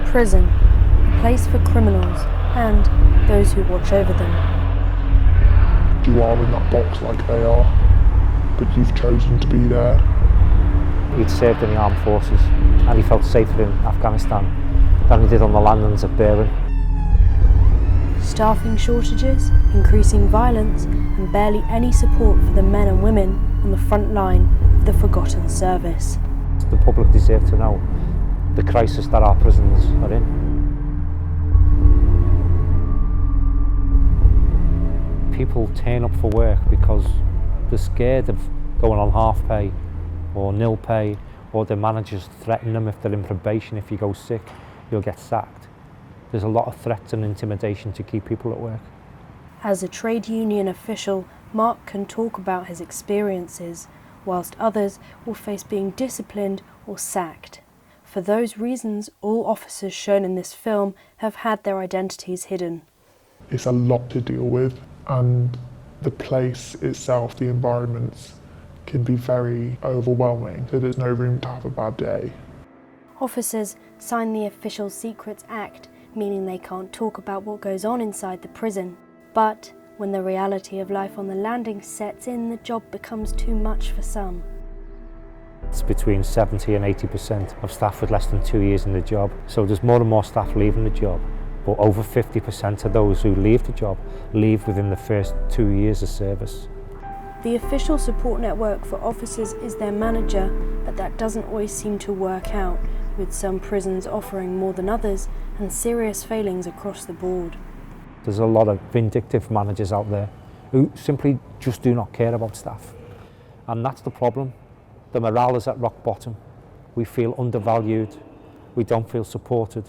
Prison, a place for criminals and those who watch over them. You are in that box like they are, but you've chosen to be there. He'd served in the armed forces and he felt safer in Afghanistan than he did on the landings of Berlin. Staffing shortages, increasing violence, and barely any support for the men and women on the front line of the forgotten service. The public deserve to know the crisis that our prisons are in. People turn up for work because they're scared of going on half pay or nil pay, or their managers threaten them if they're in probation. If you go sick, you'll get sacked. There's a lot of threats and intimidation to keep people at work. As a trade union official, Mark can talk about his experiences, whilst others will face being disciplined or sacked. For those reasons, all officers shown in this film have had their identities hidden. It's a lot to deal with, and the place itself, the environments, can be very overwhelming, so there's no room to have a bad day. Officers sign the Official Secrets Act, meaning they can't talk about what goes on inside the prison. But when the reality of life on the landing sets in, the job becomes too much for some. It's between 70 and 80% of staff with less than 2 years in the job. So there's more and more staff leaving the job, but over 50% of those who leave the job leave within the first 2 years of service. The official support network for officers is their manager, but that doesn't always seem to work out, with some prisons offering more than others and serious failings across the board. There's a lot of vindictive managers out there who simply just do not care about staff. And that's the problem. The morale is at rock bottom. We feel undervalued. We don't feel supported.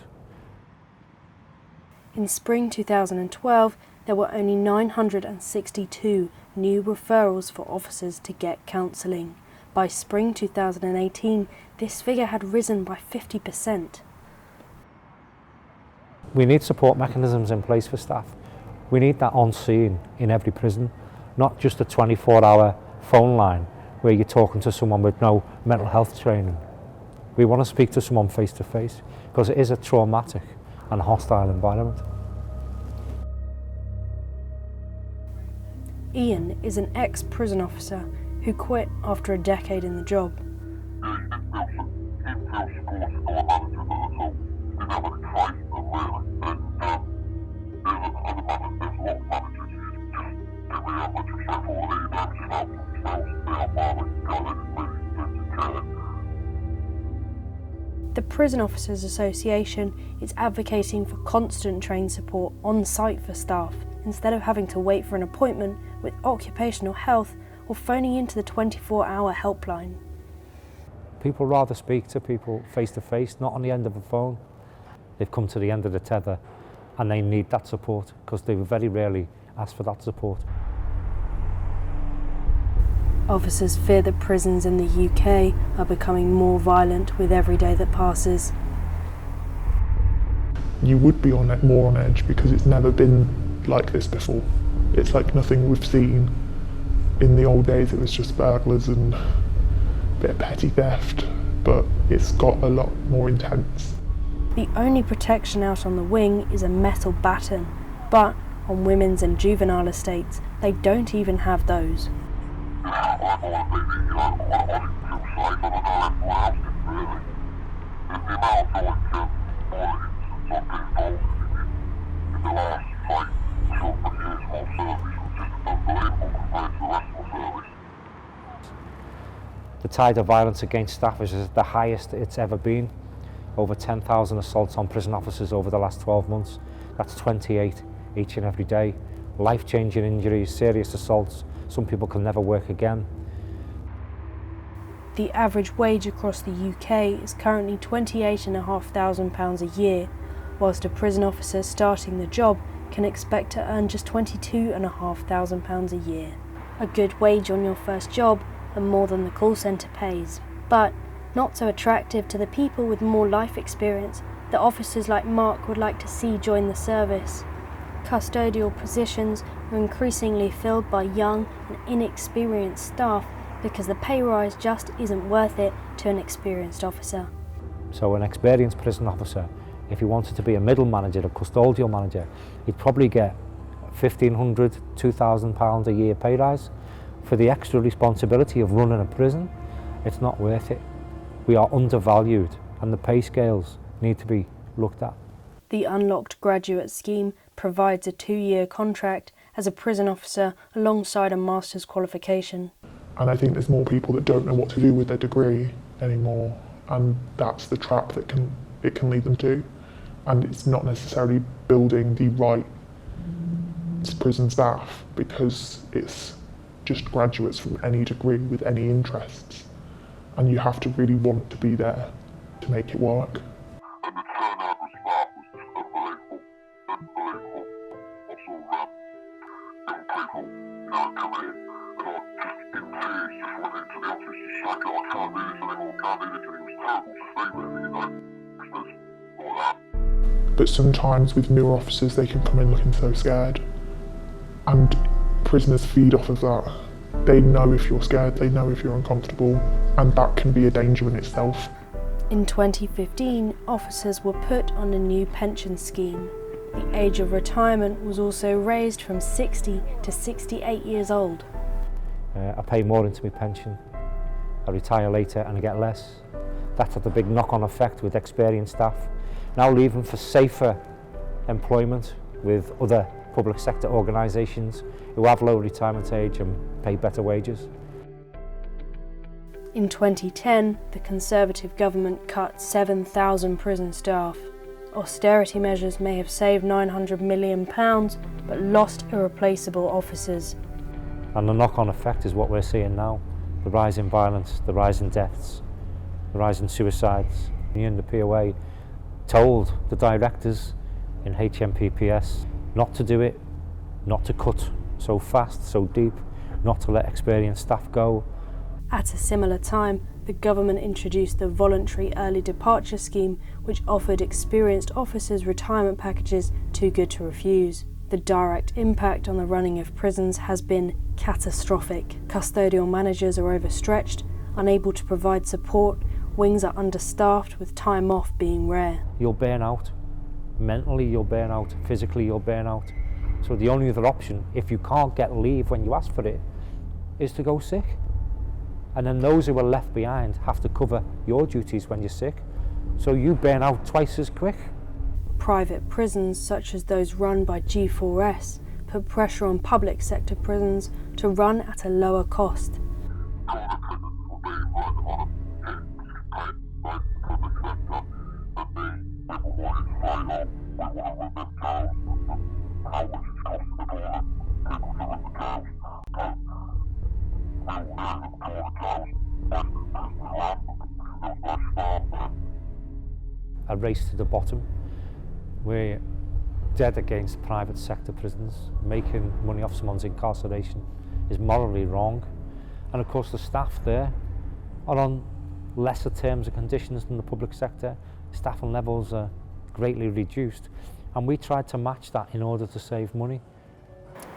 In spring 2012, there were only 962 new referrals for officers to get counselling. By spring 2018, this figure had risen by 50%. We need support mechanisms in place for staff. We need that on scene in every prison, not just a 24-hour phone line where you're talking to someone with no mental health training. We want to speak to someone face to face because it is a traumatic and hostile environment. Ian is an ex-prison officer who quit after a decade in the job. The Prison Officers Association is advocating for constant trained support on site for staff, instead of having to wait for an appointment with occupational health or phoning into the 24-hour helpline. People rather speak to people face to face, not on the end of a phone. They've come to the end of the tether and they need that support because they very rarely ask for that support. Officers fear that prisons in the UK are becoming more violent with every day that passes. You would be more on edge because it's never been like this before. It's like nothing we've seen. In the old days it was just burglars and a bit of petty theft, but it's got a lot more intense. The only protection out on the wing is a metal baton, but on women's and juvenile estates they don't even have those. The tide of violence against staff is the highest it's ever been. Over 10,000 assaults on prison officers over the last 12 months. That's 28 each and every day. Life-changing injuries, serious assaults. Some people can never work again. The average wage across the UK is currently £28,500 a year, whilst a prison officer starting the job can expect to earn just £22,500 a year. A good wage on your first job and more than the call centre pays, but not so attractive to the people with more life experience that officers like Mark would like to see join the service. Custodial positions are increasingly filled by young and inexperienced staff because the pay rise just isn't worth it to an experienced officer. So an experienced prison officer If he wanted to be a middle manager, a custodial manager, he'd probably get £1,500, £2,000 a year pay rise. For the extra responsibility of running a prison, it's not worth it. We are undervalued and the pay scales need to be looked at. The Unlocked Graduate Scheme provides a 2-year contract as a prison officer alongside a master's qualification. And I think there's more people that don't know what to do with their degree anymore, and that's the trap that it can lead them to. And it's not necessarily building the right prison staff, because it's just graduates from any degree with any interests, and you have to really want to be there to make it work. And the turnout of staff was just unbelievable. Also, young people, coming in and just in tears, just went into the office to say, I can't do this anymore, can't do this, and it was terrible to see really, it's just like that. But sometimes with newer officers, they can come in looking so scared, and prisoners feed off of that. They know if you're scared, they know if you're uncomfortable, and that can be a danger in itself. In 2015, officers were put on a new pension scheme. The age of retirement was also raised from 60 to 68 years old. I pay more into my pension, I retire later and I get less. That had a big knock-on effect with experienced staff, now leaving for safer employment with other public sector organisations who have low retirement age and pay better wages. In 2010, the Conservative government cut 7,000 prison staff. Austerity measures may have saved £900 million, but lost irreplaceable officers. And the knock-on effect is what we're seeing now. The rise in violence, the rise in deaths, the rise in suicides. The POA told the directors in HMPPS not to do it, not to cut so fast, so deep, not to let experienced staff go. At a similar time, the government introduced the voluntary early departure scheme, which offered experienced officers retirement packages too good to refuse. The direct impact on the running of prisons has been catastrophic. Custodial managers are overstretched, unable to provide support, wings are understaffed with time off being rare. You'll burn out. Mentally you'll burn out, physically you'll burn out. So the only other option, if you can't get leave when you ask for it, is to go sick. And then those who are left behind have to cover your duties when you're sick. So you burn out twice as quick. Private prisons, such as those run by G4S, put pressure on public sector prisons to run at a lower cost. A race to the bottom. We're dead against private sector prisons. Making money off someone's incarceration is morally wrong. And of course the staff there are on lesser terms and conditions than the public sector. Staffing levels are greatly reduced, and we tried to match that in order to save money.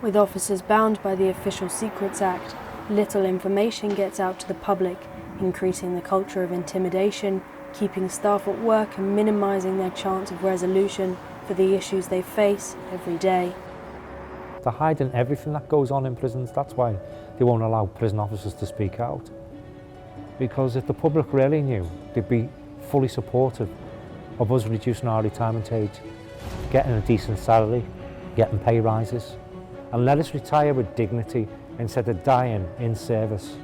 With officers bound by the Official Secrets Act, little information gets out to the public, increasing the culture of intimidation, keeping staff at work and minimising their chance of resolution for the issues they face every day. They're hiding everything that goes on in prisons. That's why they won't allow prison officers to speak out. Because if the public really knew, they'd be fully supportive of us reducing our retirement age, getting a decent salary, getting pay rises, and let us retire with dignity instead of dying in service.